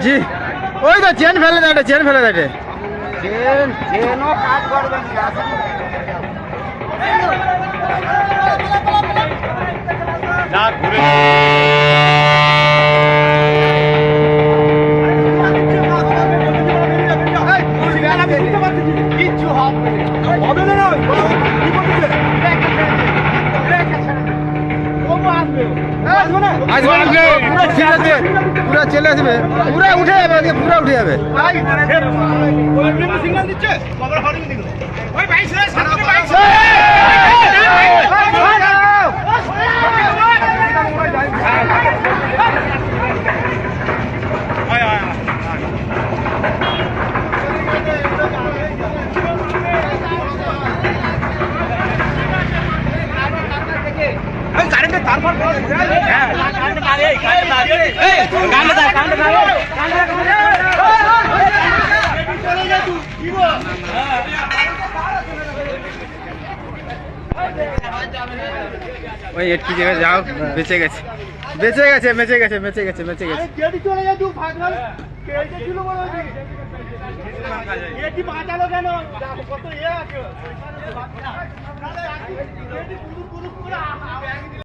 জি ওই তো চেন ফেলে দেয়, চেন ফেলে দেয়। চেনও কাজ করবে না ঘুরে কিচ্ছু হবে না। পুরা চলে আসবে, পুরা উঠে যাবে, পুরা উঠে যাবে। সিগন্যাল দিচ্ছে কারেন্টের তারপর ওই একটি জায়গায় যাও, বেঁচে গেছে, বেঁচে গেছে, বেঁচে গেছে, বেঁচে গেছে, বেঁচে গেছে। চলে যা তুই ভাগল ছিল বলো এটি বাঁচালো কেন কত ইয়ে আছে